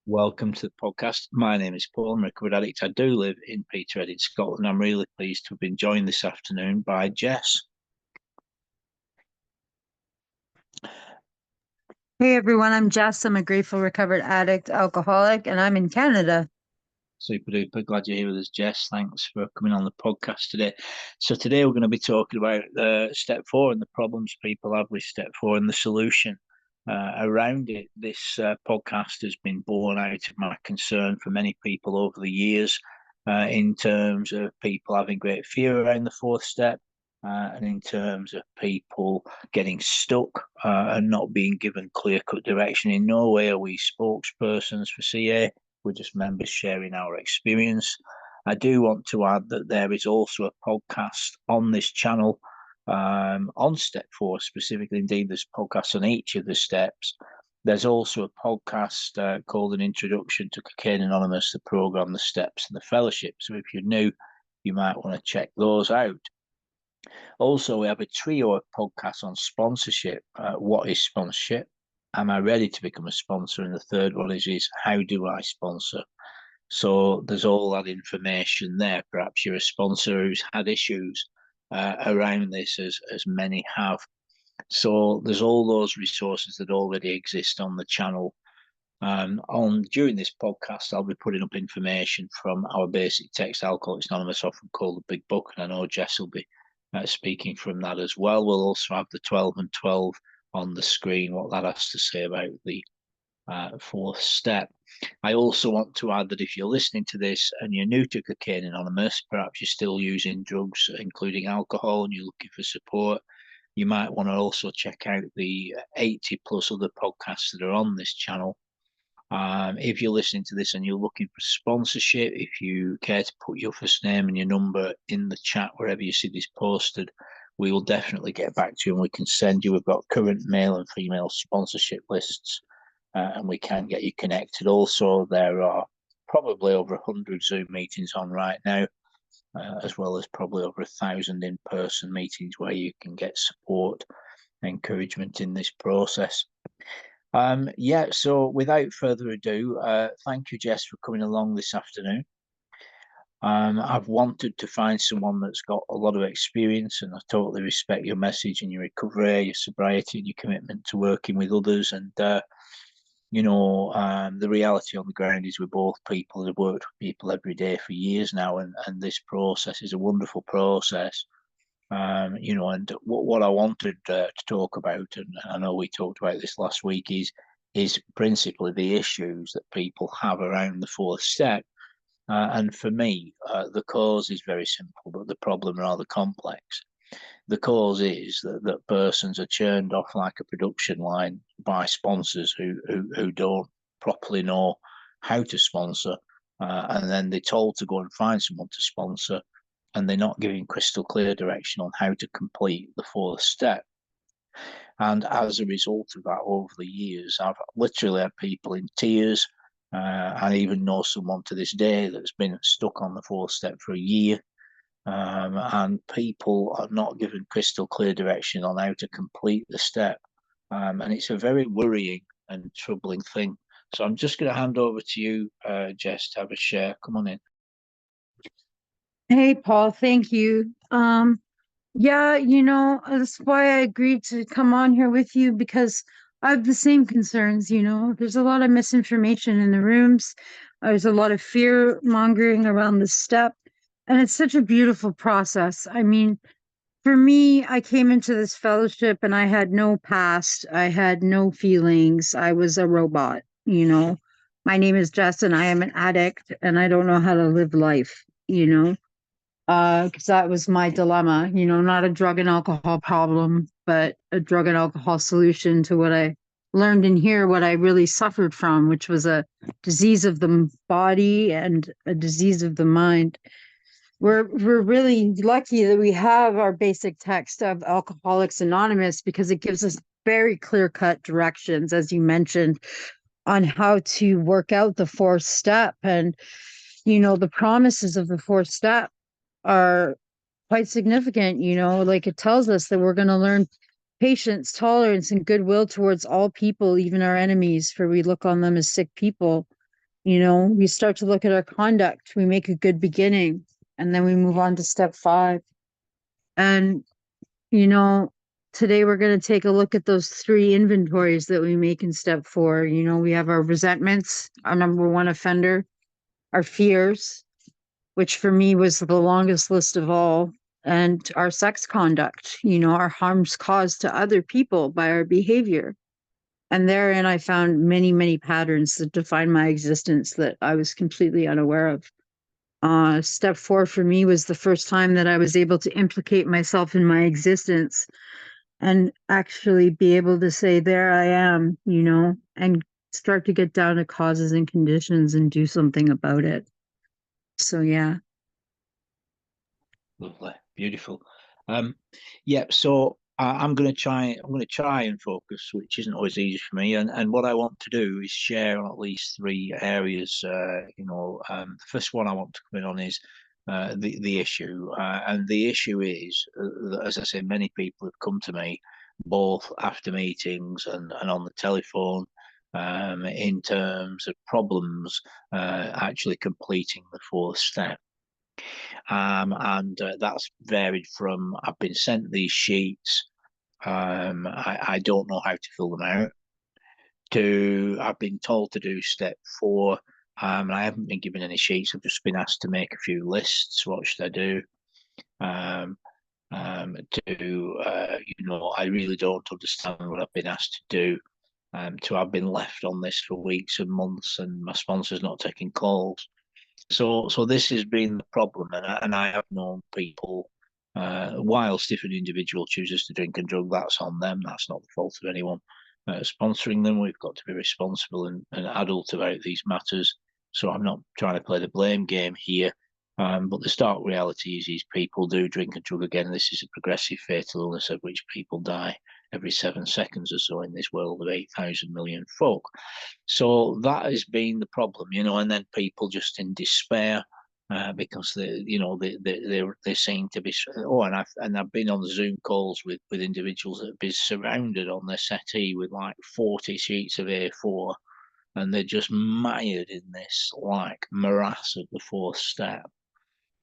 Welcome to the podcast. My name is Paul. I'm a recovered addict. I do live in Peterhead in Scotland. I'm really pleased to have been joined this afternoon by Jess. Hey everyone, I'm Jess. I'm a grateful recovered addict, alcoholic, and I'm in Canada. Super duper. Glad you're here with us, Jess. Thanks for coming on the podcast today. So today we're going to be talking about step 4 and the problems people have with step 4 and the solution around it. This podcast has been born out of my concern for many people over the years in terms of people having great fear around the 4th step. And in terms of people getting stuck and not being given clear-cut direction. In no way are we spokespersons for CA. We're just members sharing our experience. I do want to add that there is also a podcast on this channel on step 4 specifically. Indeed, there's podcasts on each of the steps. There's also a podcast called An Introduction to Cocaine Anonymous, the program, the steps, and the fellowship. So if you're new, you might want to check those out. Also, we have a trio of podcasts on sponsorship. What is sponsorship? Am I ready to become a sponsor? And the third one is how do I sponsor? So there's all that information there. Perhaps you're a sponsor who's had issues around this, as many have. So there's all those resources that already exist on the channel. During this podcast, I'll be putting up information from our basic text, Alcoholics Anonymous, often called the Big Book, and I know Jess will be speaking from that as well. We'll also have the 12 and 12 on the screen, what that has to say about the 4th step. I also want to add that if you're listening to this and you're new to Cocaine Anonymous, perhaps you're still using drugs, including alcohol, and you're looking for support, you might want to also check out the 80 plus other podcasts that are on this channel. If you're listening to this and you're looking for sponsorship, if you care to put your first name and your number in the chat wherever you see this posted, we will definitely get back to you and we can send you. We've got current male and female sponsorship lists and we can get you connected. Also, there are probably over 100 Zoom meetings on right now, as well as probably over 1,000 in-person meetings where you can get support, encouragement in this process. So without further ado, thank you, Jess, for coming along this afternoon. I've wanted to find someone that's got a lot of experience, and I totally respect your message and your recovery, your sobriety, and your commitment to working with others. And, the reality on the ground is we're both people that have worked with people every day for years now, and this process is a wonderful process. And what I wanted to talk about, and I know we talked about this last week, is principally the issues that people have around the 4th step. And for me, the cause is very simple, but the problem rather complex. The cause is that persons are churned off like a production line by sponsors who don't properly know how to sponsor, and then they're told to go and find someone to sponsor, and they're not giving crystal clear direction on how to complete the 4th step. And as a result of that, over the years, I've literally had people in tears. I even know someone to this day that's been stuck on the 4th step for a year. And people are not given crystal clear direction on how to complete the step. And it's a very worrying and troubling thing. So I'm just going to hand over to you, Jess, to have a share. Come on in. Hey Paul, thank you. That's why I agreed to come on here with you because I have the same concerns. There's a lot of misinformation in the rooms. There's a lot of fear mongering around the step, and it's such a beautiful process. I mean, for me, I came into this fellowship and I had no past. I had no feelings. I was a robot. My name is Jess and I am an addict and I don't know how to live life. Because that was my dilemma, not a drug and alcohol problem, but a drug and alcohol solution to what I learned in here, what I really suffered from, which was a disease of the body and a disease of the mind. We're really lucky that we have our basic text of Alcoholics Anonymous because it gives us very clear-cut directions, as you mentioned, on how to work out the 4th step. And, the promises of the 4th step are quite significant. Like it tells us that we're going to learn patience, tolerance, and goodwill towards all people, even our enemies, for we look on them as sick people. We start to look at our conduct, we make a good beginning, and then we move on to step 5. And, you know, today we're going to take a look at those 3 inventories that we make in step 4. We have our resentments, our number 1 offender, our fears, which for me was the longest list of all, and our sex conduct, our harms caused to other people by our behavior. And therein, I found many, many patterns that define my existence that I was completely unaware of. Step 4 for me was the first time that I was able to implicate myself in my existence and actually be able to say, there I am, and start to get down to causes and conditions and do something about it. So, yeah. Lovely, beautiful. So I'm going to try. I'm going to try and focus, which isn't always easy for me. And what I want to do is share on at least 3 areas. The first one I want to come in on is the issue, and the issue is, as I say, many people have come to me, both after meetings and on the telephone, in terms of problems actually completing the 4th step. And that's varied from, I've been sent these sheets, I don't know how to fill them out, to I've been told to do step 4, and I haven't been given any sheets. I've just been asked to make a few lists. What should I do? I really don't understand what I've been asked to do. To have been left on this for weeks and months, and my sponsor's not taking calls. So this has been the problem, and I have known people. Whilst if an individual chooses to drink and drug, that's on them. That's not the fault of anyone sponsoring them. We've got to be responsible and adult about these matters. So I'm not trying to play the blame game here. But the stark reality is people do drink and drug again. This is a progressive fatal illness of which people die every 7 seconds or so in this world of 8,000 million folk. So that has been the problem, and then people just in despair because they seem to be. And I've been on Zoom calls with individuals that have been surrounded on their settee with like 40 sheets of A4, and they're just mired in this like morass of the 4th step.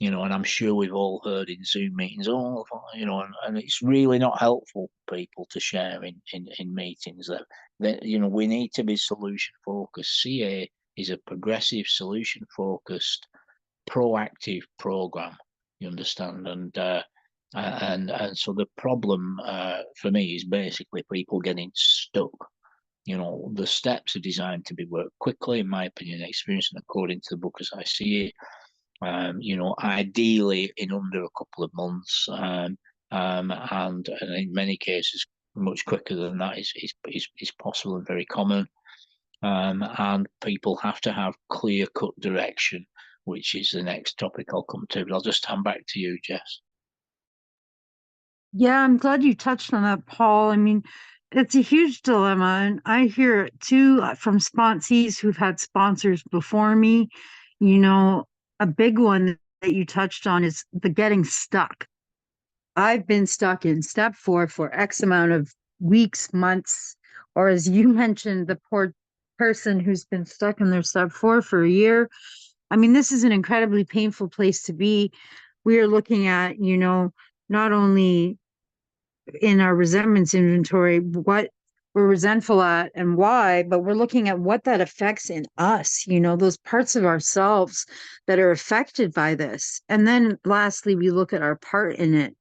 And I'm sure we've all heard in Zoom meetings, and it's really not helpful for people to share in meetings that we need to be solution focused. CA is a progressive, solution focused, proactive program. You understand, and so the problem for me is basically people getting stuck. The steps are designed to be worked quickly, in my opinion, experience, and according to the book as I see it. Ideally in under a couple of months, and in many cases much quicker than that is possible and very common. And people have to have clear-cut direction, which is the next topic I'll come to. But I'll just hand back to you, Jess. Yeah, I'm glad you touched on that, Paul. I mean, it's a huge dilemma, and I hear it too from sponsees who've had sponsors before me. A big one that you touched on is the getting stuck. I've been stuck in step 4 for X amount of weeks, months, or as you mentioned, the poor person who's been stuck in their step 4 for a year. I mean, this is an incredibly painful place to be. We are looking at, not only in our resentments inventory what we're resentful at and why, but we're looking at what that affects in us, those parts of ourselves that are affected by this. And then lastly, we look at our part in it.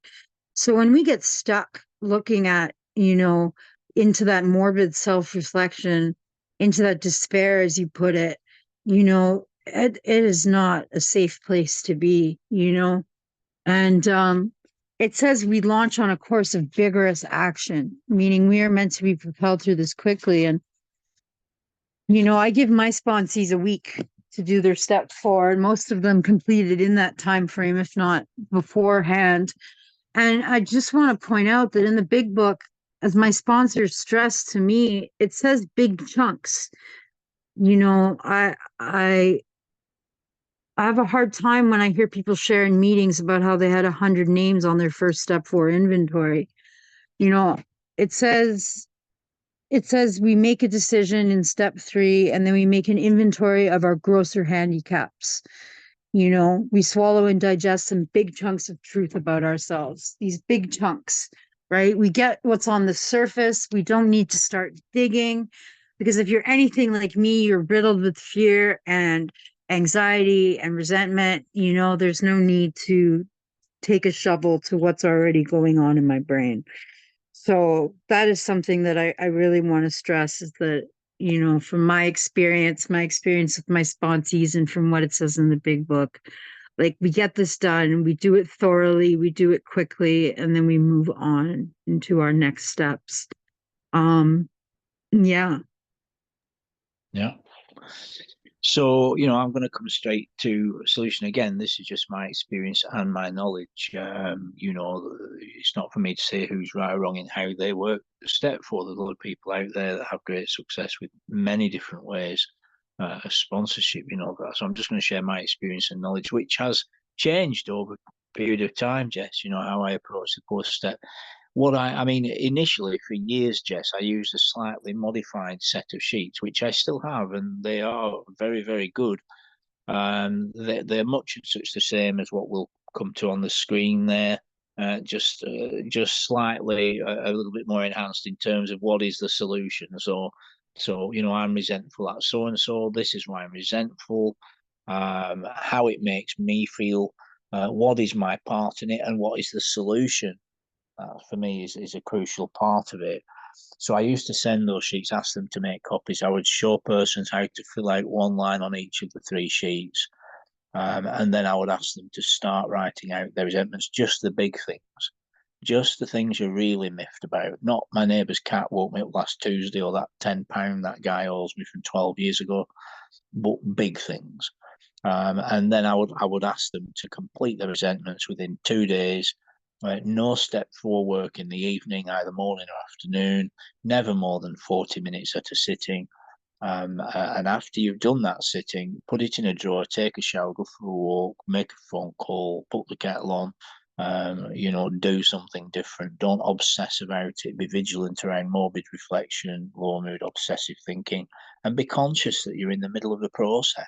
So when we get stuck looking at, into that morbid self-reflection, into that despair, as you put it, it is not a safe place to be, and it says we launch on a course of vigorous action, meaning we are meant to be propelled through this quickly. And, I give my sponsees a week to do their step 4, and most of them completed in that time frame, if not beforehand. And I just want to point out that in the big book, as my sponsors stressed to me, it says big chunks. I have a hard time when I hear people share in meetings about how they had 100 names on their first step 4 inventory. It says it says we make a decision in step 3, and then we make an inventory of our grosser handicaps. We swallow and digest some big chunks of truth about ourselves, these big chunks, right? We get what's on the surface. We don't need to start digging, because if you're anything like me, you're riddled with fear and anxiety and resentment. There's no need to take a shovel to what's already going on in my brain. So that is something that I really want to stress, is that, from my experience with my sponsees, and from what it says in the big book, like, we get this done, we do it thoroughly, we do it quickly, and then we move on into our next steps. Yeah. Yeah. So, I'm going to come straight to a solution. Again, this is just my experience and my knowledge. It's not for me to say who's right or wrong in how they work. Step 4, there's a lot of people out there that have great success with many different ways of sponsorship, So I'm just going to share my experience and knowledge, which has changed over a period of time, Jess, how I approach the 4th step. Initially for years, Jess, I used a slightly modified set of sheets, which I still have, and they are very, very good. They're much and such the same as what we'll come to on the screen there, just slightly a little bit more enhanced in terms of what is the solution. So I'm resentful at so and so. This is why I'm resentful. How it makes me feel. What is my part in it, and what is the solution? For me is a crucial part of it. So I used to send those sheets, ask them to make copies. I would show persons how to fill out one line on each of the 3 sheets. And then I would ask them to start writing out their resentments, just the big things, just the things you're really miffed about. Not my neighbour's cat woke me up last Tuesday, or that £10 that guy owes me from 12 years ago, but big things. And then I would ask them to complete their resentments within 2 days. No step 4 work in the evening, either morning or afternoon, never more than 40 minutes at a sitting. And after you've done that sitting, put it in a drawer, take a shower, go for a walk, make a phone call, put the kettle on, do something different. Don't obsess about it. Be vigilant around morbid reflection, low mood, obsessive thinking, and be conscious that you're in the middle of the process.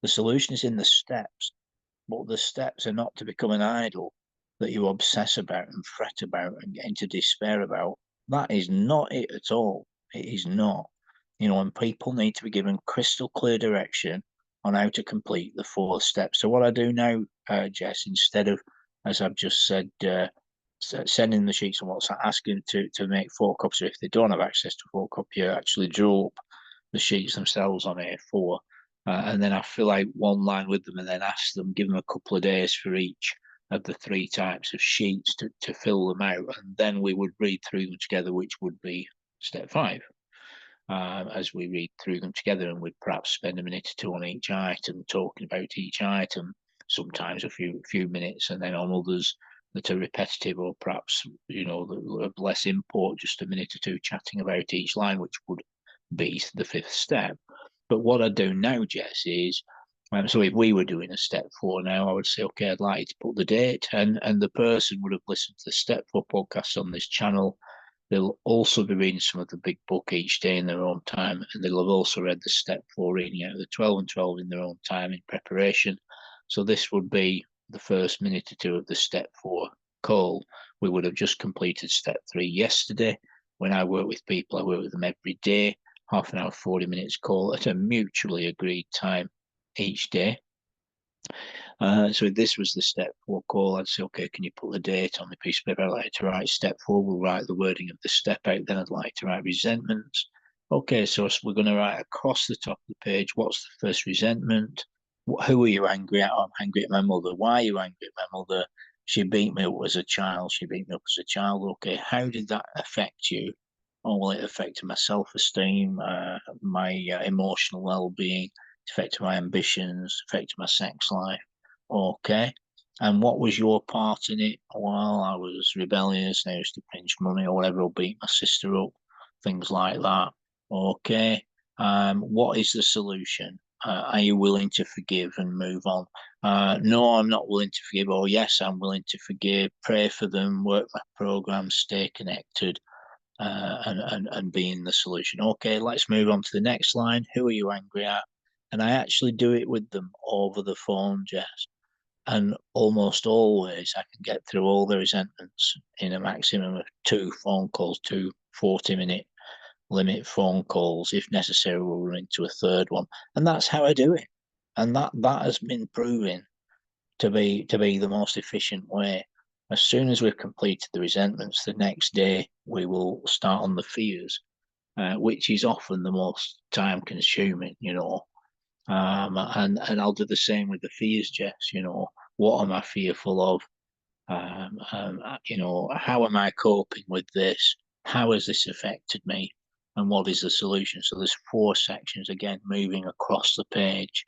The solution is in the steps, but the steps are not to become an idol that you obsess about and fret about and get into despair about. That is not it at all. It is not. And people need to be given crystal clear direction on how to complete the 4 steps. So what I do now, Jess, instead of, as I've just said, sending the sheets on WhatsApp, asking to make photocopies, or if they don't have access to photocopy, I actually draw up the sheets themselves on A4. And then I fill out one line with them, and then ask them, give them a couple of days for each of the 3 types of sheets to fill them out. And then we would read through them together, which would be step 5. As we read through them together, and we'd perhaps spend a minute or 2 on each item, talking about each item, sometimes a few minutes, and then on others that are repetitive, or perhaps, of less import, just a minute or 2 chatting about each line, which would be the 5th step. But what I do now, Jess, is, so if we were doing a step 4 now, I would say, okay, I'd like you to put the date, and the person would have listened to the step 4 podcast on this channel. They'll also be reading some of the big book each day in their own time, and they'll have also read the step 4 reading out of the 12 and 12 in their own time in preparation. So this would be the first minute or 2 of the step 4 call. We would have just completed step 3 yesterday. When I work with people, I work with them every day, half an hour, 40 minutes call at a mutually agreed time each day. So if this was the step 4 call, I'd say, okay, can you put the date on the piece of paper? I'd like to write step 4. We'll write the wording of the step out. Then I'd like to write resentments. Okay, so we're going to write across the top of the page, what's the first resentment? Who are you angry at? I'm angry at my mother. Why are you angry at my mother? She beat me up as a child. She beat me up as a child. Okay, how did that affect you? Oh, well, it affected my self-esteem, my emotional well-being, it affected my ambitions, affected my sex life. Okay. And what was your part in it? Well, I was rebellious, I used to pinch money or whatever, or beat my sister up, things like that. Okay. What is the solution? Are you willing to forgive and move on? No, I'm not willing to forgive. Or yes, I'm willing to forgive. Pray for them, work my program, stay connected. and being the solution. Okay, let's move on to the next line. Who are you angry at? And I actually do it with them over the phone, Jess. And almost always I can get through all the resentments in a maximum of 2 phone calls, 2 40-minute limit phone calls. If necessary, we'll run into a third one. And that's how I do it. And that has been proven to be the most efficient way. As soon as we've completed the resentments, the next day we will start on the fears, which is often the most time consuming, and I'll do the same with the fears, Jess. What am I fearful of? How am I coping with this? How has this affected me? And what is the solution? So there's 4 sections, again, moving across the page.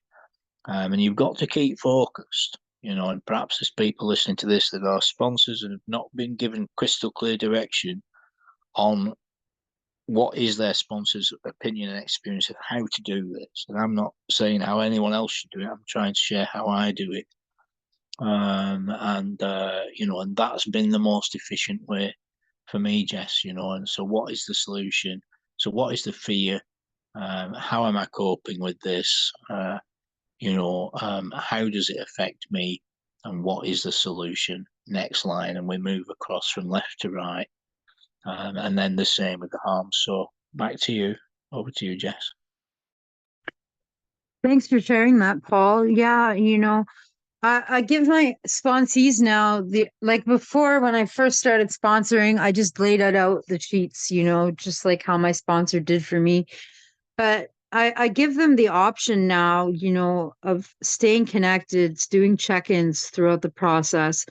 And you've got to keep focused, and perhaps there's people listening to this that are sponsors and have not been given crystal clear direction on what is their sponsor's opinion and experience of how to do this. And I'm not saying how anyone else should do it. I'm trying to share how I do it. And that's been the most efficient way for me, Jess, and so what is the solution? So what is the fear? How am I coping with this? How does it affect me? And what is the solution? Next line, and we move across from left to right. And then the same with the harm. So back to you. Over to you, Jess. Thanks for sharing that, Paul. Yeah, I give my sponsees now like before when I first started sponsoring, I just laid it out the sheets, just like how my sponsor did for me. But I give them the option now, of staying connected, doing check-ins throughout the process,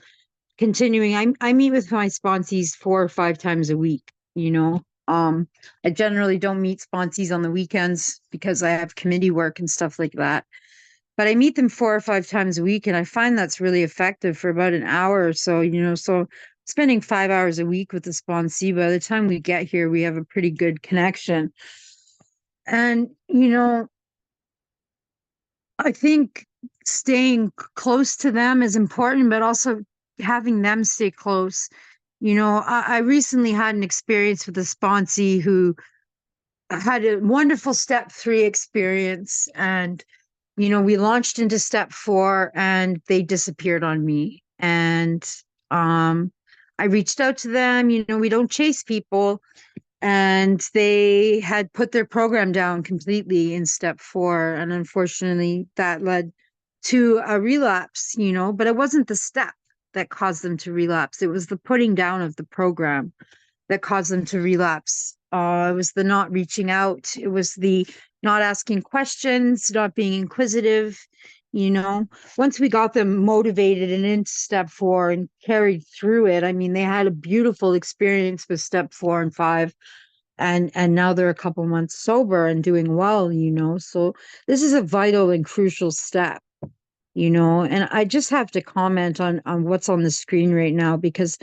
continuing. I meet with my sponsees 4 or 5 times a week, I generally don't meet sponsees on the weekends because I have committee work and stuff like that. But I meet them 4 or 5 times a week, and I find that's really effective for about an hour or so, so spending 5 hours a week with the sponsee, by the time we get here, we have a pretty good connection. And, I think staying close to them is important, but also having them stay close. I recently had an experience with a sponsee who had a wonderful step 3 experience, and we launched into step 4 and they disappeared on me. And I reached out to them. We don't chase people, and they had put their program down completely in step 4, and unfortunately that led to a relapse, but it wasn't the step that caused them to relapse. It was the putting down of the program that caused them to relapse. It was the not reaching out. It was the not asking questions, not being inquisitive. Once we got them motivated and into step 4 and carried through it, I mean, they had a beautiful experience with step 4 and 5. And now they're a couple months sober and doing well, so this is a vital and crucial step, and I just have to comment on what's on the screen right now, because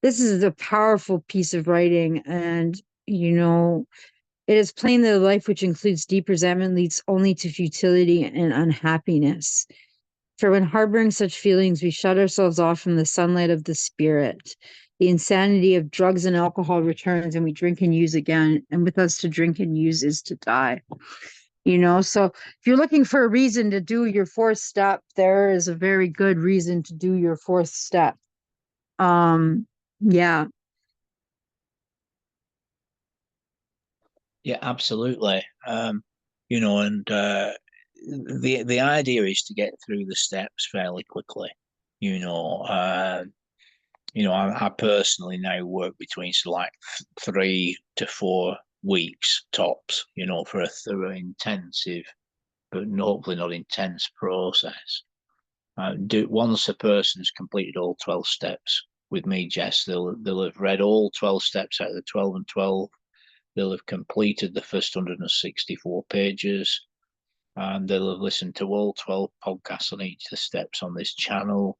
this is a powerful piece of writing. And it is plain that a life which includes deep resentment leads only to futility and unhappiness. For when harboring such feelings, we shut ourselves off from the sunlight of the spirit. The insanity of drugs and alcohol returns, and we drink and use again. And with us, to drink and use is to die. So if you're looking for a reason to do your 4th step, there is a very good reason to do your 4th step. Yeah. Yeah, absolutely. And the idea is to get through the steps fairly quickly. I personally now work between like 3 to 4 weeks tops. For a thorough, intensive, but hopefully not intense process. Once a person's completed all 12 steps with me, Jess, they'll have read all 12 steps out of the 12 and 12. They'll have completed the first 164 pages, and they'll have listened to all 12 podcasts on each of the steps on this channel.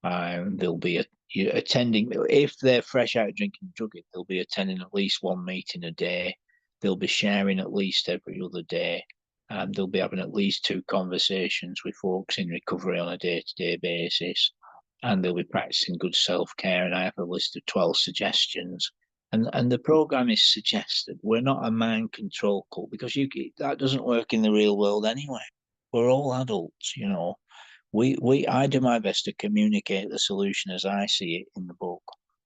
They'll be attending, if they're fresh out of drinking and drugging, they'll be attending at least 1 meeting a day. They'll be sharing at least every other day. They'll be having at least 2 conversations with folks in recovery on a day-to-day basis. And they'll be practicing good self-care. And I have a list of 12 suggestions And the program is suggested. We're not a mind control cult, because that doesn't work in the real world anyway. We're all adults, you know. I do my best to communicate the solution as I see it in the book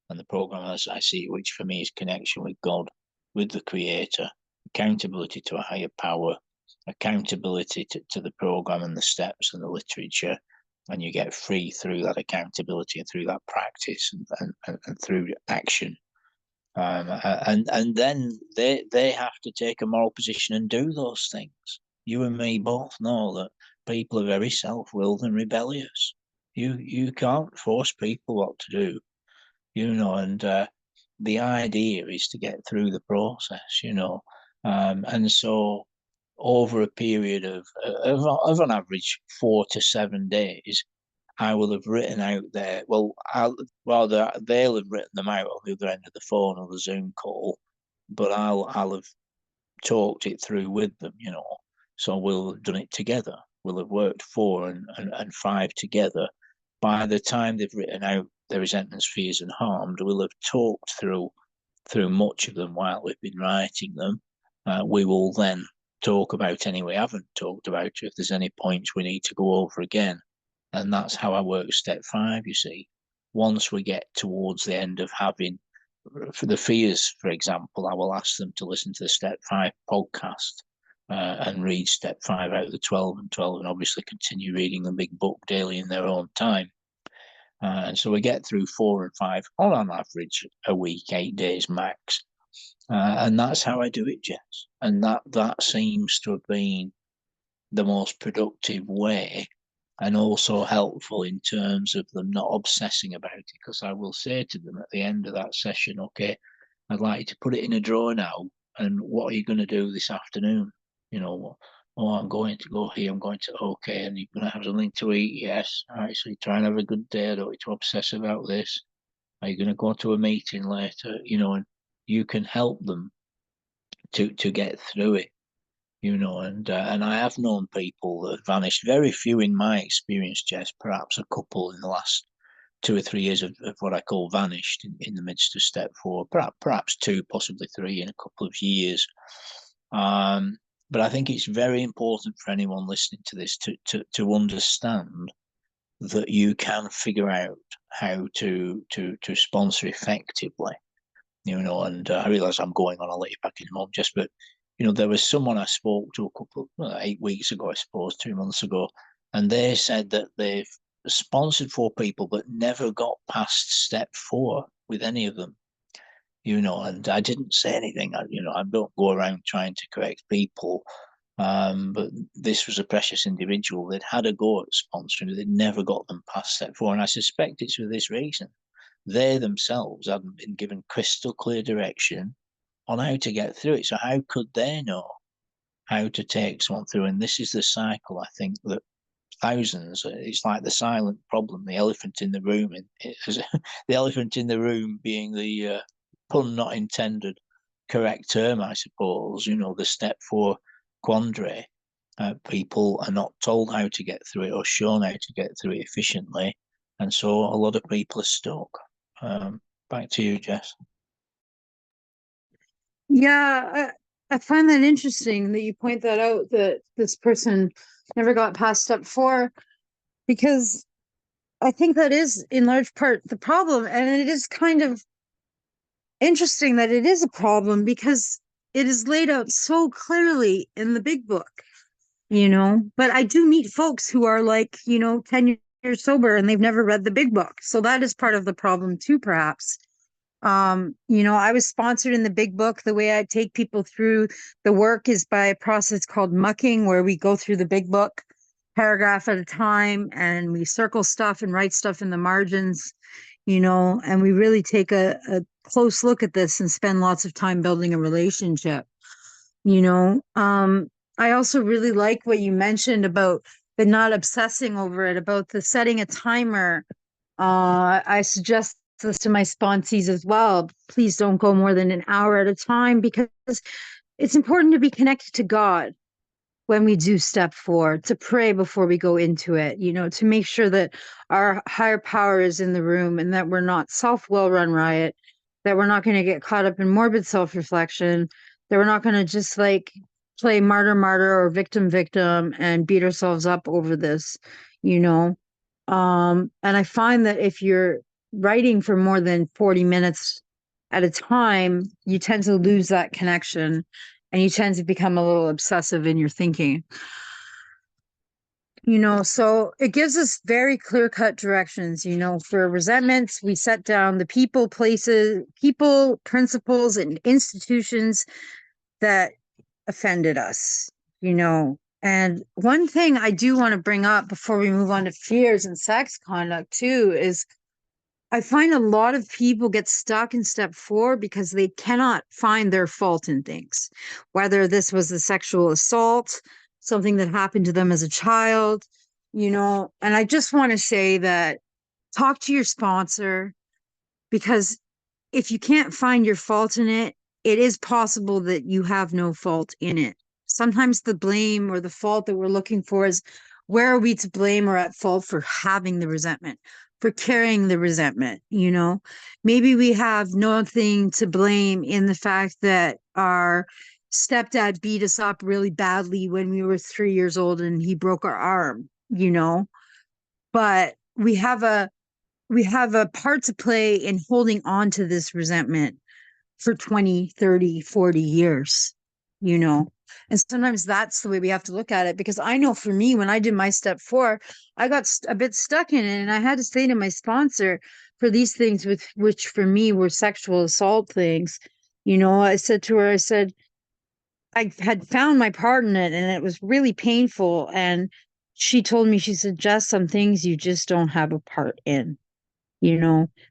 and the program as I see it, which for me is connection with God, with the Creator, accountability to a higher power, accountability to the program and the steps and the literature, and you get free through that accountability and through that practice and through action. And then they have to take a moral position and do those things. You and me both know that people are very self-willed and rebellious. You can't force people what to do, you know. And the idea is to get through the process, you know. And so over a period of on average 4 to 7 days, I will have written out there. Well, they'll have written them out on the other end of the phone or the Zoom call, but I'll have talked it through with them, you know. So we'll have done it together. We'll have worked 4 and 5 together. By the time they've written out their resentments, fears, and harmed, we'll have talked through much of them while we've been writing them. We will then talk about any we haven't talked about, if there's any points we need to go over again. And that's how I work step 5, you see. Once we get towards the end of having, for the fears, for example, I will ask them to listen to the step 5 podcast and read step 5 out of the 12 and 12, and obviously continue reading the big book daily in their own time. And so we get through 4 and 5 on average a week, 8 days max. And that's how I do it, Jess. And that seems to have been the most productive way, and also helpful in terms of them not obsessing about it. Because I will say to them at the end of that session, okay, I'd like you to put it in a drawer now. And what are you going to do this afternoon? You know, oh, I'm going to go here. I'm going to, okay, and you're going to have something to eat. Yes. All right. So you try and have a good day. I don't want you to obsess about this. Are you going to go to a meeting later? You know, and you can help them to get through it. You know, and I have known people that have vanished. Very few in my experience, Jess. Perhaps a couple in the last 2 or 3 years of what I call vanished in the midst of step 4. Perhaps 2, possibly 3 in a couple of years. But I think it's very important for anyone listening to this to understand that you can figure out how to sponsor effectively. You know, and I realise I'm going on. I'll let you back in a moment, Jess, but you know, there was someone I spoke to a couple, 8 weeks ago, I suppose, 2 months ago, and they said that they've sponsored 4 people but never got past step 4 with any of them. You know, and I didn't say anything. I don't go around trying to correct people. But this was a precious individual. They'd had a go at sponsoring, they'd never got them past step 4, and I suspect it's for this reason. They themselves hadn't been given crystal clear direction on how to get through it. So how could they know how to take someone through? And this is the cycle, I think, that thousands, it's like the silent problem, the elephant in the room, the elephant in the room being the pun not intended correct term, I suppose, you know, the step 4 quandary. People are not told how to get through it or shown how to get through it efficiently. And so a lot of people are stuck. Back to you, Jess. Yeah, I find that interesting that you point that out, that this person never got past step 4, because I think that is in large part the problem. And it is kind of interesting that it is a problem because it is laid out so clearly in the big book, you know. But I do meet folks who are like, 10 years sober and they've never read the big book. So that is part of the problem too, perhaps. I was sponsored in the big book. The way I take people through the work is by a process called mucking, where we go through the big book paragraph at a time and we circle stuff and write stuff in the margins, and we really take a close look at this and spend lots of time building a relationship. I also really like what you mentioned about the not obsessing over it, about the setting a timer. I suggest this to my sponsees as well. Please don't go more than an hour at a time, because it's important to be connected to God when we do step 4, to pray before we go into it, to make sure that our higher power is in the room and that we're not self-will run riot that we're not going to get caught up in morbid self-reflection, that we're not going to just like play martyr martyr or victim victim and beat ourselves up over this, you know. And I find that if you're writing for more than 40 minutes at a time, you tend to lose that connection and you tend to become a little obsessive in your thinking. So it gives us very clear-cut directions. For resentments, we set down the people, places, people, principles, and institutions that offended us, And one thing I do want to bring up before we move on to fears and sex conduct too is I find a lot of people get stuck in step 4 because they cannot find their fault in things, whether this was a sexual assault, something that happened to them as a child, and I just want to say that talk to your sponsor, because if you can't find your fault in it, it is possible that you have no fault in it. Sometimes the blame or the fault that we're looking for is where are we to blame or at fault for having the resentment, for carrying the resentment, Maybe we have nothing to blame in the fact that our stepdad beat us up really badly when we were 3 years old and he broke our arm, But we have a part to play in holding on to this resentment for 20, 30, 40 years, you know? And sometimes that's the way we have to look at it, because I know for me, when I did my step 4, I got a bit stuck in it, and I had to say to my sponsor for these things which for me were sexual assault things. I said to her, I said, I had found my part in it and it was really painful. And she told me, she said, Jess, some things you just don't have a part in.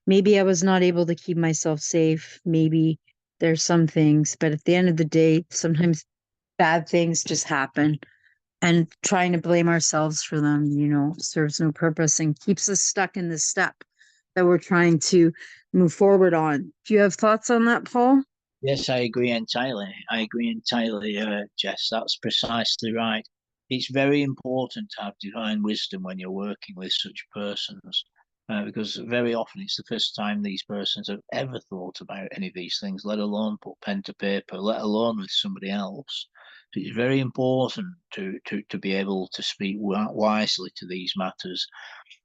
Maybe I was not able to keep myself safe. Maybe there's some things, but at the end of the day, sometimes bad things just happen, and trying to blame ourselves for them, serves no purpose and keeps us stuck in this step that we're trying to move forward on. Do you have thoughts on that, Paul? Yes, I agree entirely. Jess. That's precisely right. It's very important to have divine wisdom when you're working with such persons, because very often it's the first time these persons have ever thought about any of these things, let alone put pen to paper, let alone with somebody else. So it's very important to be able to speak wisely to these matters.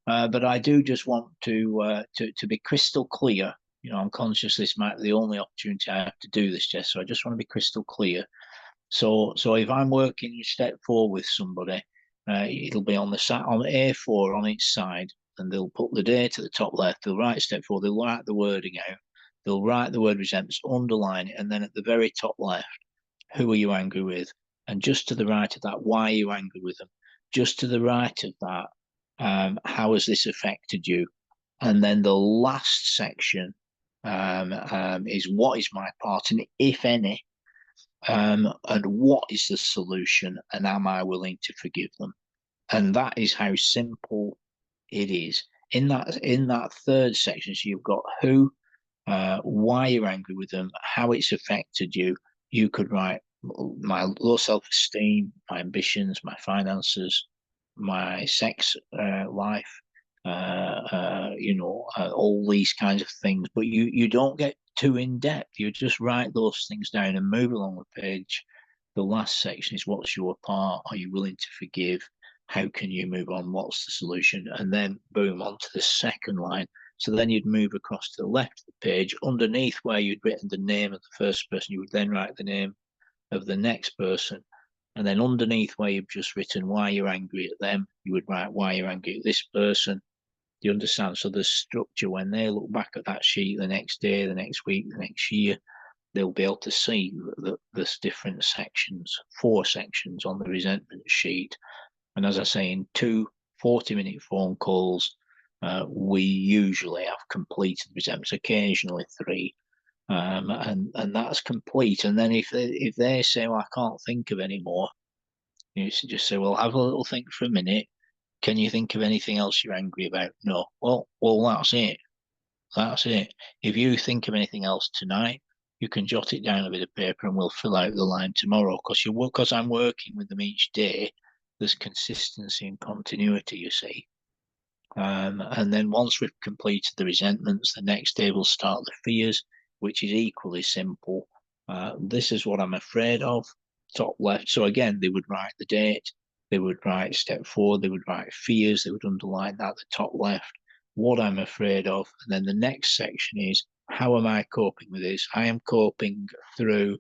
But I do just want to be crystal clear. I'm conscious this might be the only opportunity I have to do this, Jess. So I just want to be crystal clear. So if I'm working step 4 with somebody, it'll be on A4 on each side, and they'll put the date at the top left. They'll write step 4. They'll write the wording out. They'll write the word resentments, underline it, and then at the very top left, who are you angry with? And just to the right of that, why are you angry with them? Just to the right of that, how has this affected you? And then the last section is what is my part in it, if any, and what is the solution, and am I willing to forgive them? And that is how simple it is. In that third section, so you've got who, why you're angry with them, how it's affected you. You could write my low self-esteem, my ambitions, my finances, my sex life, all these kinds of things. But you don't get too in depth. You just write those things down and move along the page. The last section is what's your part? Are you willing to forgive? How can you move on? What's the solution? And then boom, onto the second line. So then you'd move across to the left of the page. Underneath where you'd written the name of the first person, you would then write the name of the next person. And then underneath where you've just written why you're angry at them, you would write why you're angry at this person. Do you understand? So the structure, when they look back at that sheet the next day, the next week, the next year, they'll be able to see that there's different sections, 4 sections on the resentment sheet. And as I say, in 2 40-minute phone calls, we usually have completed resentments, occasionally 3. And that's complete. And then if they say, well, I can't think of any more, you just say, well, have a little think for a minute. Can you think of anything else you're angry about? No. Well, that's it. That's it. If you think of anything else tonight, you can jot it down on a bit of paper and we'll fill out the line tomorrow. Because I'm working with them each day, there's consistency and continuity, you see. And then once we've completed the resentments, the next day we'll start the fears. which is equally simple. This is what I'm afraid of. Top left. So again, they would write the date, they would write step 4, they would write fears, they would underline that, the top left, what I'm afraid of. And then the next section is, how am I coping with this? I am coping through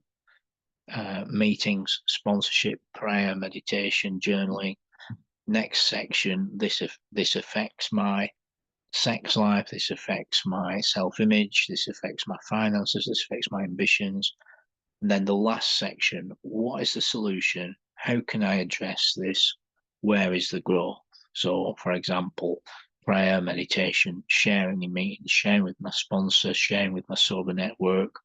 meetings, sponsorship, prayer, meditation, journaling. Next section, this affects my sex life, this affects my self-image, this affects my finances, this affects my ambitions. And then the last section, what is the solution? How can I address this? Where is the growth? So, for example, prayer, meditation, sharing in meetings, sharing with my sponsor, sharing with my sober network.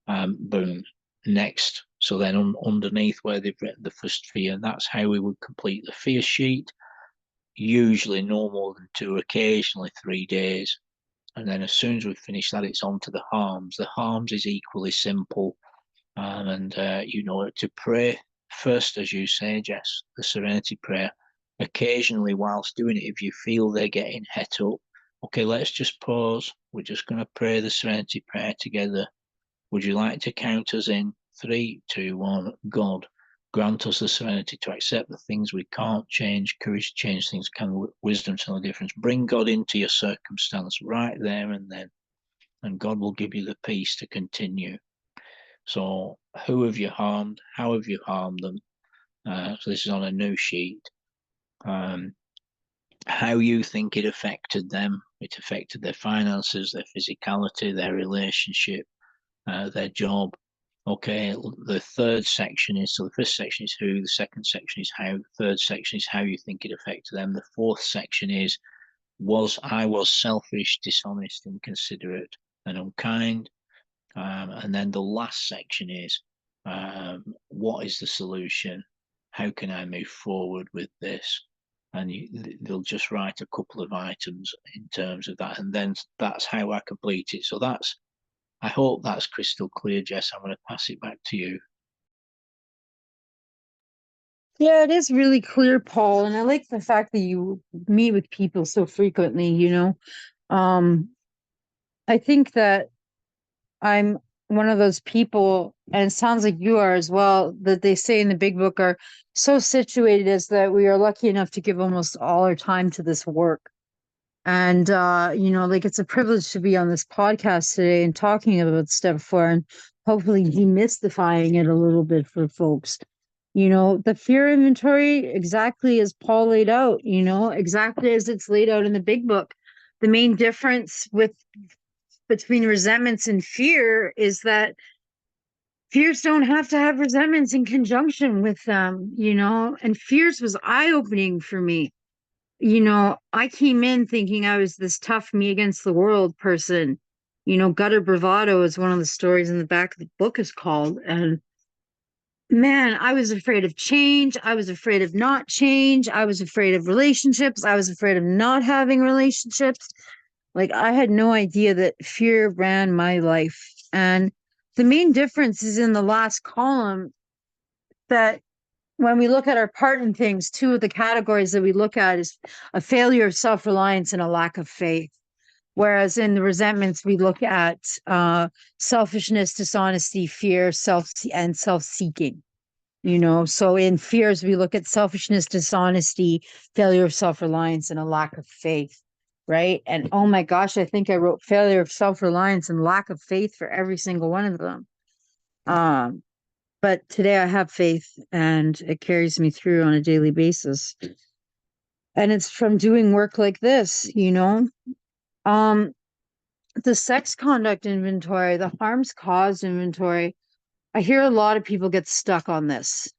Boom. Next. So then underneath where they've written the first fear, that's how we would complete the fear sheet. Usually no more than 2, occasionally 3 days. And then as soon as we've finished that, it's on to the harms. The harms is equally simple. To pray first, as you say, Jess, the serenity prayer. Occasionally, whilst doing it, if you feel they're getting het up, okay, let's just pause. We're just going to pray the serenity prayer together. Would you like to count us in? 3, 2, 1. God, grant us the serenity to accept the things we can't change, courage to change things can, wisdom to know the difference. Bring God into your circumstance right there and then, and God will give you the peace to continue. So who have you harmed? How have you harmed them? So this is on a new sheet. How you think it affected them. It affected their finances, their physicality, their relationship, their job. Okay, the third section is, so the first section is who, the second section is how, the third section is how you think it affected them. The fourth section is, I was selfish, dishonest, inconsiderate, and unkind. And then the last section is, what is the solution? How can I move forward with this? And they'll just write a couple of items in terms of that. And then that's how I complete it. So I hope that's crystal clear, Jess. I'm going to pass it back to you. Yeah, it is really clear, Paul. And I like the fact that you meet with people so frequently, I think that I'm one of those people, and it sounds like you are as well, that they say in the big book are so situated as that we are lucky enough to give almost all our time to this work. And, it's a privilege to be on this podcast today and talking about step 4 and hopefully demystifying it a little bit for folks. The fear inventory, exactly as Paul laid out, exactly as it's laid out in the big book. The main difference between resentments and fear is that fears don't have to have resentments in conjunction with them, and fears was eye-opening for me. I came in thinking I was this tough me against the world person. Gutter bravado is one of the stories in the back of the book is called. And man, I was afraid of change. I was afraid of not change. I was afraid of relationships. I was afraid of not having relationships. Like I had no idea that fear ran my life. And the main difference is in the last column that when we look at our part in things, 2 of the categories that we look at is a failure of self-reliance and a lack of faith. Whereas in the resentments, we look at selfishness, dishonesty, fear, self-seeking. So in fears, we look at selfishness, dishonesty, failure of self-reliance, and a lack of faith, right? And oh my gosh, I think I wrote failure of self-reliance and lack of faith for every single one of them. But today I have faith and it carries me through on a daily basis. And it's from doing work like this, the sex conduct inventory, the harms caused inventory. I hear a lot of people get stuck on this.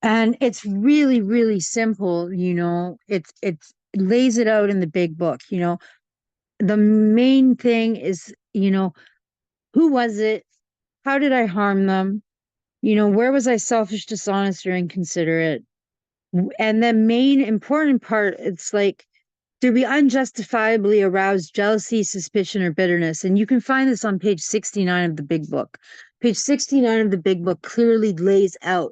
And it's really, really simple, it lays it out in the big book, the main thing is, who was it? How did I harm them? Where was I selfish, dishonest, or inconsiderate? And the main important part, it's like, did we unjustifiably arouse jealousy, suspicion, or bitterness? And you can find this on page 69 of the big book. Page 69 of the big book clearly lays out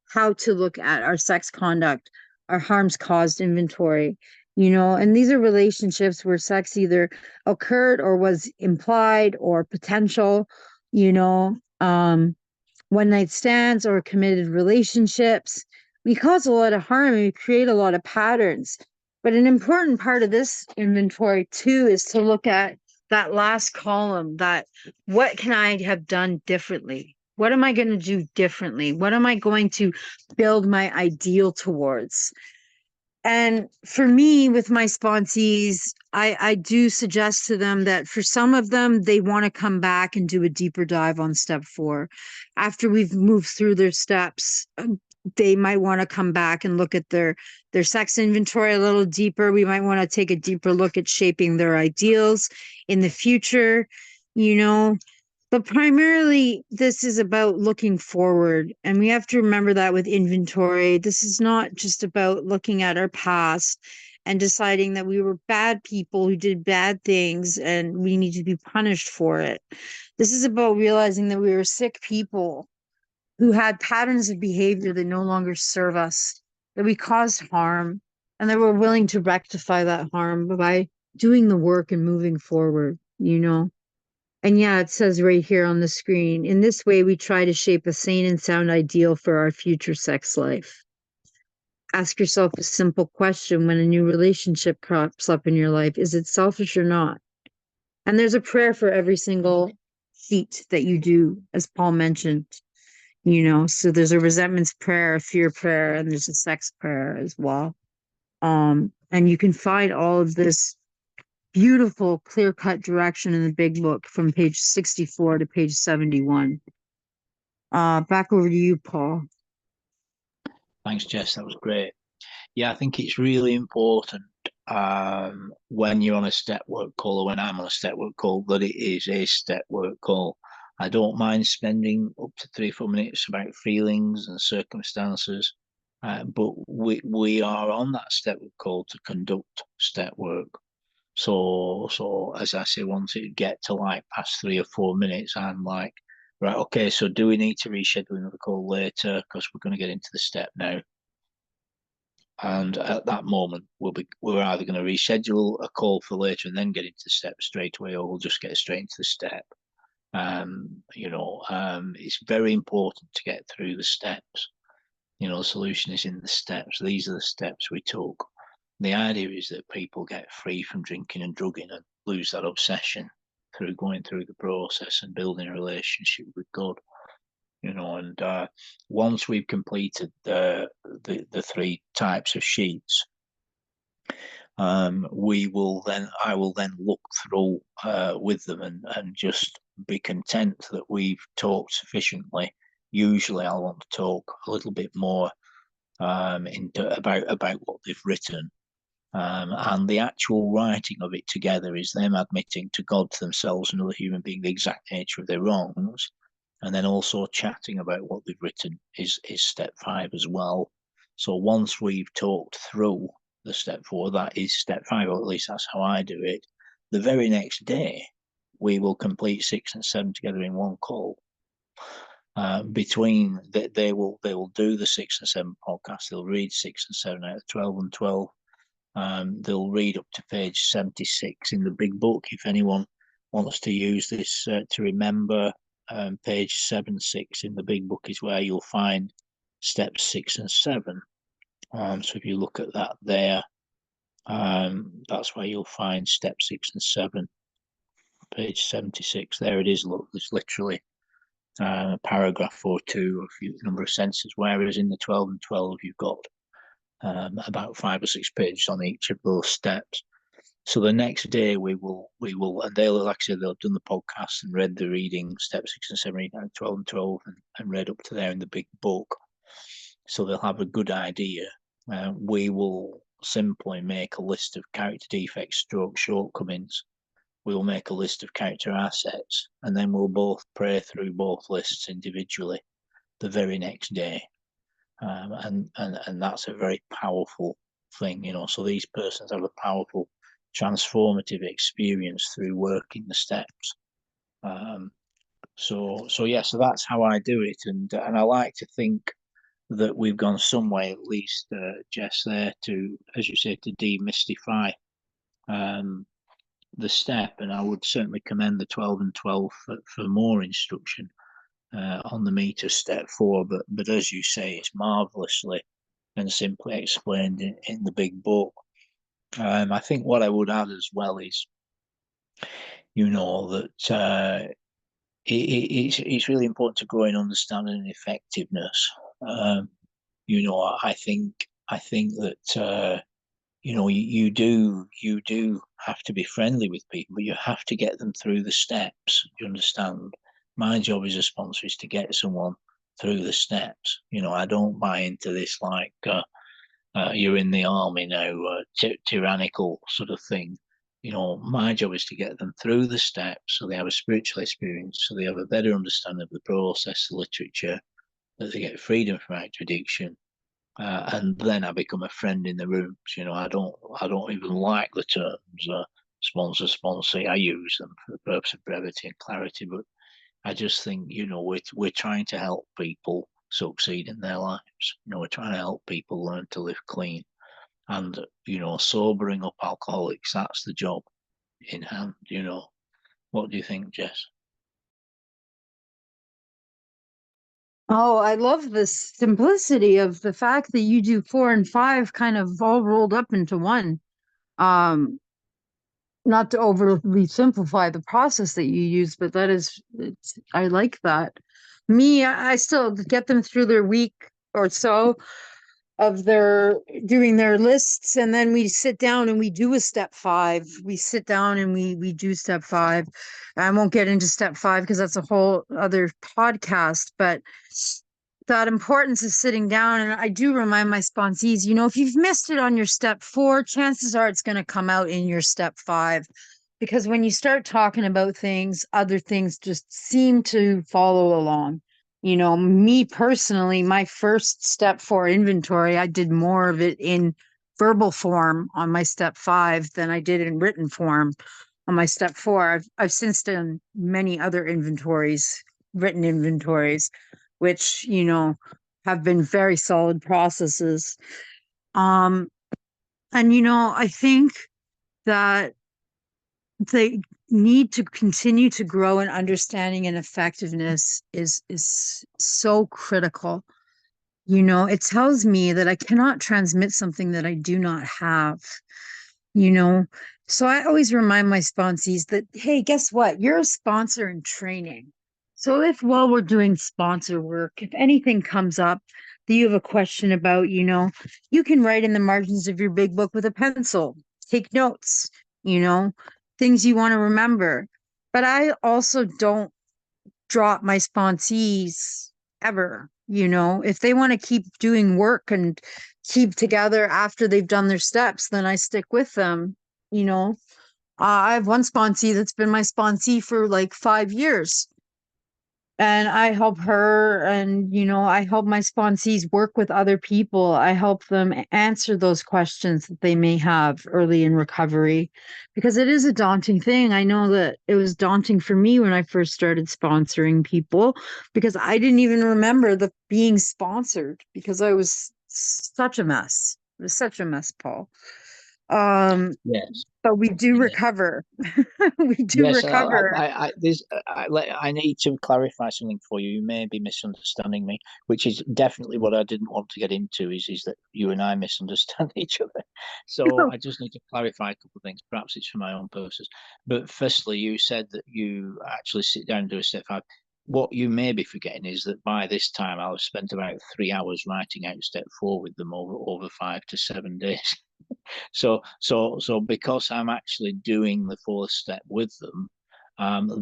how to look at our sex conduct, our harms caused inventory. And these are relationships where sex either occurred or was implied or potential, you know, one night stands or committed relationships. We cause a lot of harm and we create a lot of patterns. But an important part of this inventory too is to look at that last column, that what can I have done differently? What am I going to do differently? What am I going to build my ideal towards? And for me, with my sponsees, I do suggest to them that for some of them, they want to come back and do a deeper dive on step 4. After we've moved through their steps, they might want to come back and look at their sex inventory a little deeper. We might want to take a deeper look at shaping their ideals in the future, you know. But primarily, this is about looking forward. And we have to remember that with inventory, this is not just about looking at our past and deciding that we were bad people who did bad things and we need to be punished for it. This is about realizing that we were sick people who had patterns of behavior that no longer serve us, that we caused harm, and that we're willing to rectify that harm by doing the work and moving forward. And yeah, it says right here on the screen, in this way, we try to shape a sane and sound ideal for our future sex life. Ask yourself a simple question when a new relationship crops up in your life. Is it selfish or not? And there's a prayer for every single feat that you do, as Paul mentioned. So there's a resentments prayer, a fear prayer, and there's a sex prayer as well. And you can find all of this beautiful, clear-cut direction in the big book from page 64 to page 71. Back over to you, Paul. Thanks, Jess. That was great. Yeah, I think it's really important when you're on a step work call, or when I'm on a step work call, that it is a step work call. I don't mind spending up to 3-4 minutes about feelings and circumstances, but we are on that step work call to conduct step work. So as I say, once it get to like past 3 or 4 minutes, I'm like, right, okay, so do we need to reschedule another call later because we're going to get into the step now? And at that moment, we're either going to reschedule a call for later and then get into the step straight away, or we'll just get straight into the step. It's very important to get through the steps. The solution is in the steps. These are the steps we took. The idea is that people get free from drinking and drugging and lose that obsession through going through the process and building a relationship with God. And once we've completed the 3 types of sheets, I will then look through with them and just be content that we've talked sufficiently. Usually, I want to talk a little bit more about what they've written. And the actual writing of it together is them admitting to God, to themselves, and other human being the exact nature of their wrongs, and then also chatting about what they've written is step 5 as well. So once we've talked through the step 4, that is step 5, or at least that's how I do it. The very next day, we will complete 6 and 7 together in one call. Between they will do the 6 and 7 podcast. They'll read 6 and 7 out of 12 and 12. They'll read up to page 76 in the big book. If anyone wants to use this to remember, page 76 in the big book is where you'll find steps 6 and 7. So if you look at that there, that's where you'll find step 6 and 7, page 76. There it is. Look, there's literally a paragraph or two, a few number of sentences, whereas in the 12 and 12 you've got about 5 or 6 pages on each of those steps. So the next day we will, and they'll, like I said, they'll have done the podcast and read the reading, step 6 and 7, 8, 9, 12 and 12, and read up to there in the big book. So they'll have a good idea. We will simply make a list of character defects, stroke shortcomings. We will make a list of character assets, and then we'll both pray through both lists individually the very next day. And that's a very powerful thing, So these persons have a powerful transformative experience through working the steps. So that's how I do it, and I like to think that we've gone some way, at least, Jess, there to, as you say, to demystify the step. And I would certainly commend the 12 and 12 for more instruction on the meter step 4. But as you say, it's marvelously and simply explained in the big book. I think what I would add as well is, that it's really important to grow in understanding and effectiveness. I think that you do have to be friendly with people, but you have to get them through the steps. You understand? My job as a sponsor is to get someone through the steps. I don't buy into this like you're in the army now, tyrannical sort of thing. My job is to get them through the steps so they have a spiritual experience, so they have a better understanding of the process, the literature, that they get freedom from addiction, and then I become a friend in the rooms. I don't even like the terms sponsor, sponsee. I use them for the purpose of brevity and clarity, but I just think we're trying to help people succeed in their lives. We're trying to help people learn to live clean, and sobering up alcoholics. That's the job in hand. What do you think, Jess? Oh, I love the simplicity of the fact that you do 4 and 5 kind of all rolled up into one. Um, Not to overly simplify the process that you use, but I like that. Me, I still get them through their week or so of their doing their lists, and then we sit down and we do a step 5. We sit down and we do step 5. I won't get into step 5 because that's a whole other podcast, but that importance of sitting down. And I do remind my sponsees, if you've missed it on your step 4, chances are it's going to come out in your step 5. Because when you start talking about things, other things just seem to follow along. Me personally, my first step 4 inventory, I did more of it in verbal form on my step 5 than I did in written form on my step 4. I've since done many other inventories, written inventories, which, have been very solid processes. And, I think that the need to continue to grow in understanding and effectiveness is so critical. It tells me that I cannot transmit something that I do not have. you know so I always remind my sponsees that, hey, guess what, you're a sponsor in training. So if while we're doing sponsor work, if anything comes up that you have a question about, you can write in the margins of your big book with a pencil, take notes, you know things you want to remember. But I also don't drop my sponsees ever. If they want to keep doing work and keep together after they've done their steps, then I stick with them. you know I have one sponsee that's been my sponsee for like 5 years, and I help her, and I help my sponsees work with other people. I help them answer those questions that they may have early in recovery, because it is a daunting thing. I know that it was daunting for me when I first started sponsoring people, because I didn't even remember the being sponsored, because I was such a mess. It was such a mess, Paul. Yes. But we do Yeah. recover. We do Yes, recover. I need to clarify something for you. You may be misunderstanding me, which is definitely what I didn't want to get into. Is that you and I misunderstand each other? So I just need to clarify a couple of things. Perhaps it's for my own purposes. But firstly, you said that you actually sit down and do a step 5. What you may be forgetting is that by this time I'll have spent about 3 hours writing out step 4 with them over 5 to 7 days. So because I'm actually doing the 4th step with them,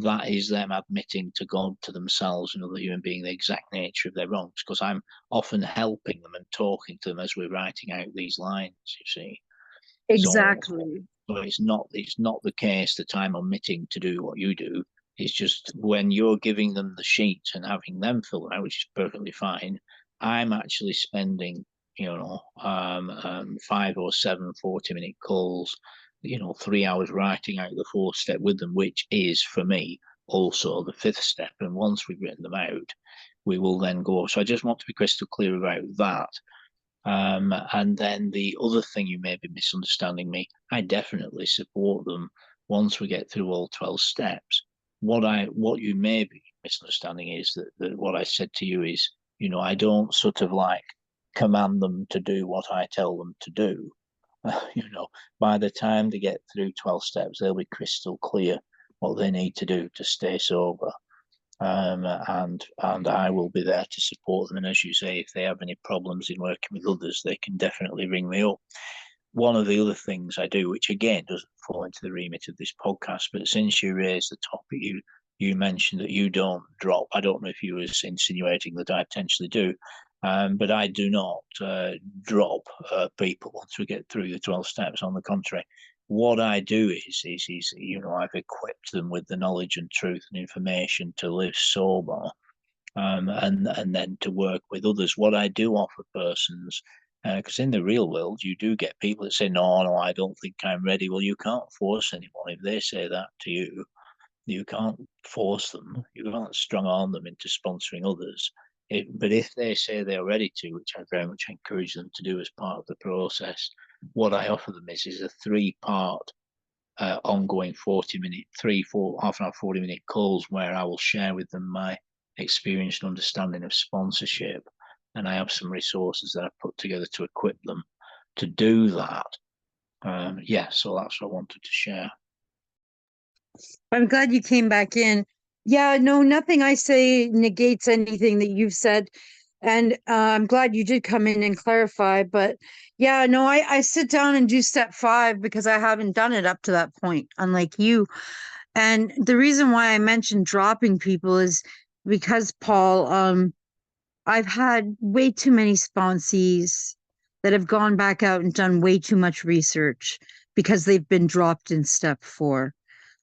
that is them admitting to God, to themselves, and other human being, the exact nature of their wrongs. Because I'm often helping them and talking to them as we're writing out these lines. You see, so Exactly. so it's not the case that I'm omitting to do what you do. It's just when you're giving them the sheets and having them fill them out, which is perfectly fine. I'm actually spending 5 or 7 40-minute calls, 3 hours writing out the 4th step with them, which is for me also the 5th step. And once we've written them out, we will then go. So I just want to be crystal clear about that. And then the other thing you may be misunderstanding me, I definitely support them once we get through all 12 steps. What you may be misunderstanding is that what I said to you is, I don't sort of like command them to do what I tell them to do. By the time they get through 12 steps, they'll be crystal clear what they need to do to stay sober. And I will be there to support them. And as you say, if they have any problems in working with others, they can definitely ring me up. One of the other things I do, which again doesn't fall into the remit of this podcast, but since you raised the topic, you mentioned that you don't drop. I don't know if you was insinuating that I potentially do, but I do not drop people once we get through the 12 steps. On the contrary, what I do is I've equipped them with the knowledge and truth and information to live sober, and then to work with others. What I do offer persons, because in the real world you do get people that say, no, I don't think I'm ready. Well, you can't force anyone. If they say that to you, you can't force them. You can't strong arm them into sponsoring others. But if they say they're ready to, which I very much encourage them to do as part of the process, what I offer them is a 3-part ongoing 40-minute, half an hour, 40-minute calls where I will share with them my experience and understanding of sponsorship. And I have some resources that I've put together to equip them to do that. So that's what I wanted to share. I'm glad you came back in. Yeah, no, nothing I say negates anything that you've said. And I'm glad you did come in and clarify. But yeah, no, I sit down and do step 5 because I haven't done it up to that point, unlike you. And the reason why I mentioned dropping people is because, Paul, I've had way too many sponsees that have gone back out and done way too much research because they've been dropped in step 4.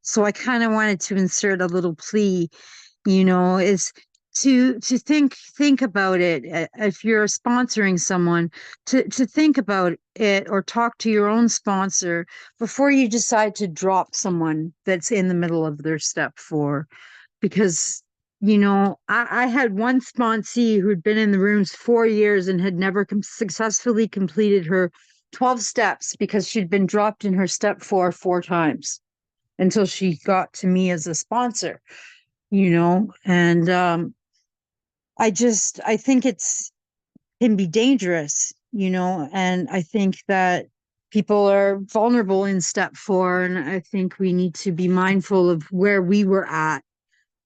So I kind of wanted to insert a little plea, is to think about it. If you're sponsoring someone, to think about it or talk to your own sponsor before you decide to drop someone that's in the middle of their step 4. Because I had one sponsee who'd been in the rooms 4 years and had never successfully completed her 12 steps because she'd been dropped in her step 4 times until she got to me as a sponsor, and I think it's can be dangerous, and I think that people are vulnerable in step 4, and I think we need to be mindful of where we were at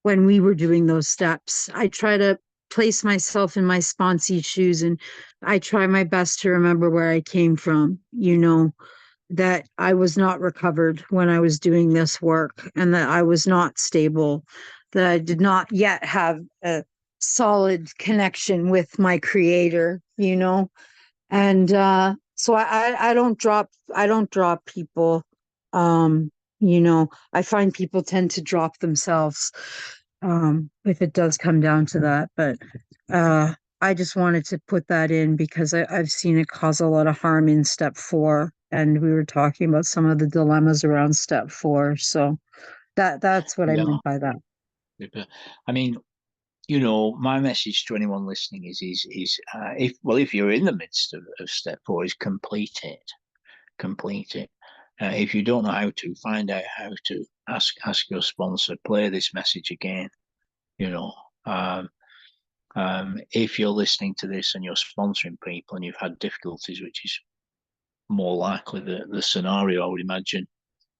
when we were doing those steps. I try to place myself in my sponsee's shoes, and I try my best to remember where I came from, that I was not recovered when I was doing this work, and that I was not stable, that I did not yet have a solid connection with my creator, and so I don't drop people. I find people tend to drop themselves, if it does come down to that. But I just wanted to put that in because I've seen it cause a lot of harm in step 4. And we were talking about some of the dilemmas around step 4. So that's what I meant by that. I mean, my message to anyone listening is if you're in the midst of step 4, is complete it. If you don't know how to, find out how to. Ask your sponsor. Play this message again. If you're listening to this and you're sponsoring people and you've had difficulties, which is more likely the scenario, I would imagine.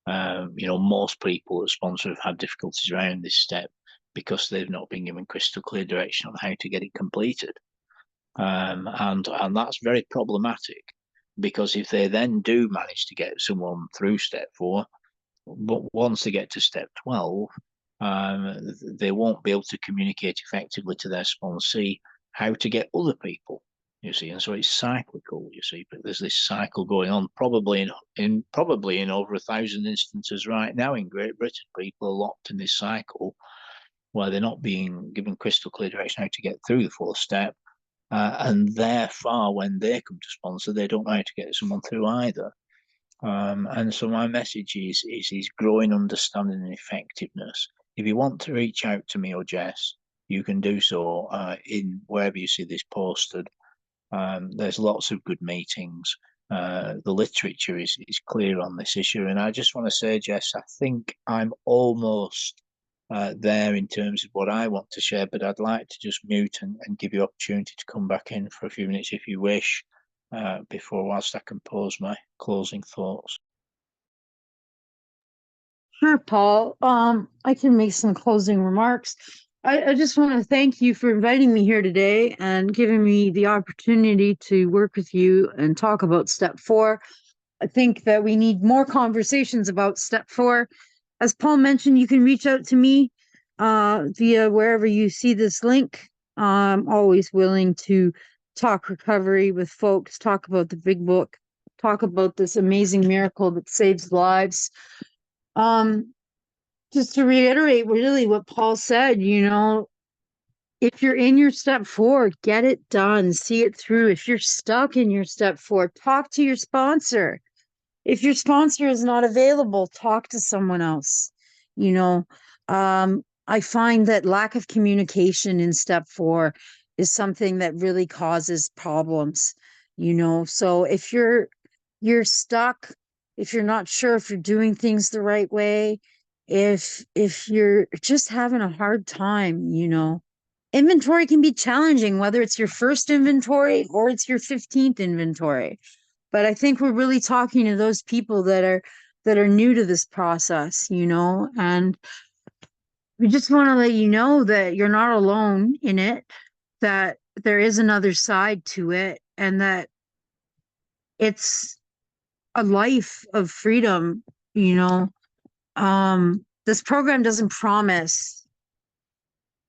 Most people that sponsor have had difficulties around this step because they've not been given crystal clear direction on how to get it completed. And that's very problematic, because if they then do manage to get someone through step 4, but once they get to step 12, they won't be able to communicate effectively to their sponsee how to get other people, you see. And so it's cyclical, you see. But there's this cycle going on, probably in over 1,000 instances right now in Great Britain. People are locked in this cycle where they're not being given crystal clear direction how to get through the 4th step, and therefore when they come to sponsor, they don't know how to get someone through either. And so my message is growing understanding and effectiveness. If you want to reach out to me or Jess, you can do so in wherever you see this posted. There's lots of good meetings. The literature is clear on this issue. And I just want to say, Jess, I think I'm almost there in terms of what I want to share, but I'd like to just mute and give you opportunity to come back in for a few minutes if you wish, whilst I compose my closing thoughts. Sure, Paul. I can make some closing remarks. I just want to thank you for inviting me here today and giving me the opportunity to work with you and talk about step 4. I think that we need more conversations about step 4. As Paul mentioned, you can reach out to me via wherever you see this link. I'm always willing to talk recovery with folks, talk about the big book, talk about this amazing miracle that saves lives. Just to reiterate really what Paul said, if you're in your step 4, get it done, see it through. If you're stuck in your step 4, talk to your sponsor. If your sponsor is not available, talk to someone else. I find that lack of communication in step 4 is something that really causes problems. So if you're stuck, if you're not sure if you're doing things the right way, if you're just having a hard time, inventory can be challenging, whether it's your first inventory or it's your 15th inventory. But I think we're really talking to those people that are new to this process, and we just want to let you know that you're not alone in it, that there is another side to it, and that it's a life of freedom. This program doesn't promise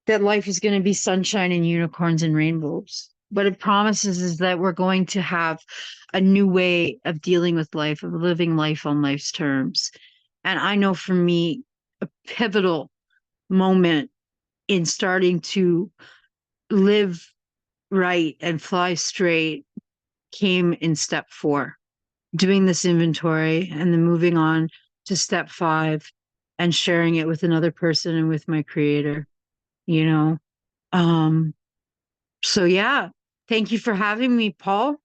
that life is going to be sunshine and unicorns and rainbows. What it promises is that we're going to have a new way of dealing with life, of living life on life's terms. And I know for me, a pivotal moment in starting to live right and fly straight came in step 4, doing this inventory and then moving on to step 5 and sharing it with another person and with my creator, you know. So yeah, thank you for having me, Paul.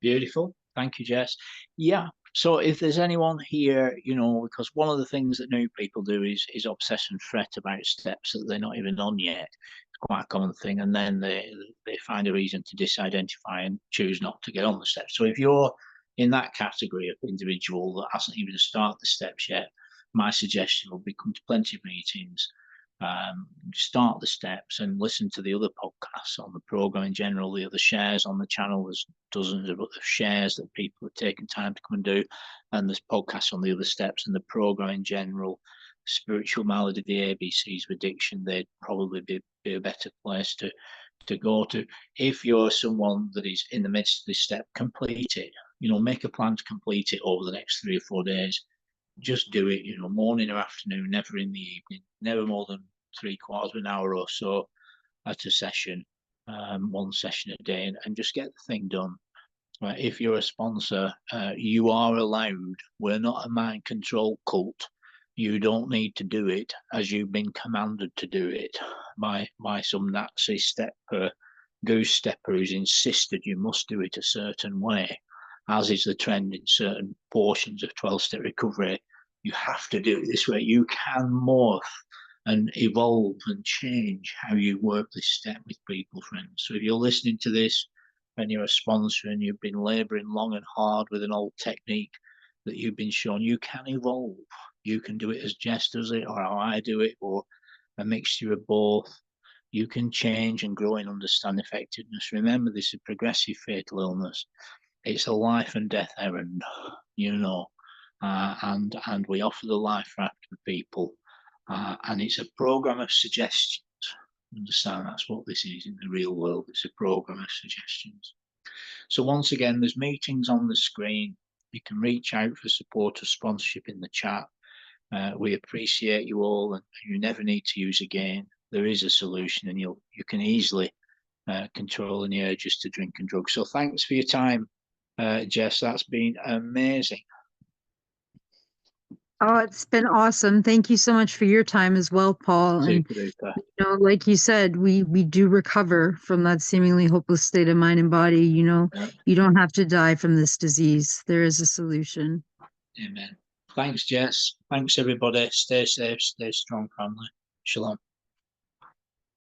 Beautiful. Thank you, Jess. Yeah. So if there's anyone here, because one of the things that new people do is obsess and fret about steps that they're not even on yet. It's quite a common thing. And then they find a reason to disidentify and choose not to get on the steps. So if you're in that category of individual that hasn't even started the steps yet, my suggestion will be come to plenty of meetings, start the steps and listen to the other podcasts on the program in general, the other shares on the channel. There's dozens of other shares that people have taken time to come and do, and there's podcasts on the other steps and the program in general. Spiritual Malady, the ABCs of addiction, they'd probably be a better place to go to. If you're someone that is in the midst of this step, complete it. Make a plan to complete it over the next 3 or 4 days. Just do it, morning or afternoon, never in the evening, never more than 3/4 of an hour or so at a session, one session a day, and just get the thing done. Right? If you're a sponsor, you are allowed. We're not a mind control cult. You don't need to do it as you've been commanded to do it by some Nazi stepper, goose stepper who's insisted you must do it a certain way, as is the trend in certain portions of 12-step recovery. You have to do it this way. You can morph and evolve and change how you work this step with people, friends. So if you're listening to this and you're a sponsor and you've been laboring long and hard with an old technique that you've been shown, you can evolve. You can do it as Jess does it, or how I do it, or a mixture of both. You can change and grow and understand effectiveness. Remember, this is a progressive fatal illness. It's a life and death errand, and we offer the life raft to people, and it's a program of suggestions. Understand that's what this is in the real world. It's a program of suggestions. So once again, there's meetings on the screen. You can reach out for support or sponsorship in the chat. We appreciate you all, and you never need to use again. There is a solution, and you can easily control any urges to drink and drugs. So thanks for your time, Jess. That's been amazing. Oh, it's been awesome. Thank you so much for your time as well, Paul. And Super duper. like you said, we do recover from that seemingly hopeless state of mind and body. Yeah. You don't have to die from this disease. There is a solution. Amen. Thanks, Jess. Thanks, everybody. Stay safe, stay strong, family. Shalom.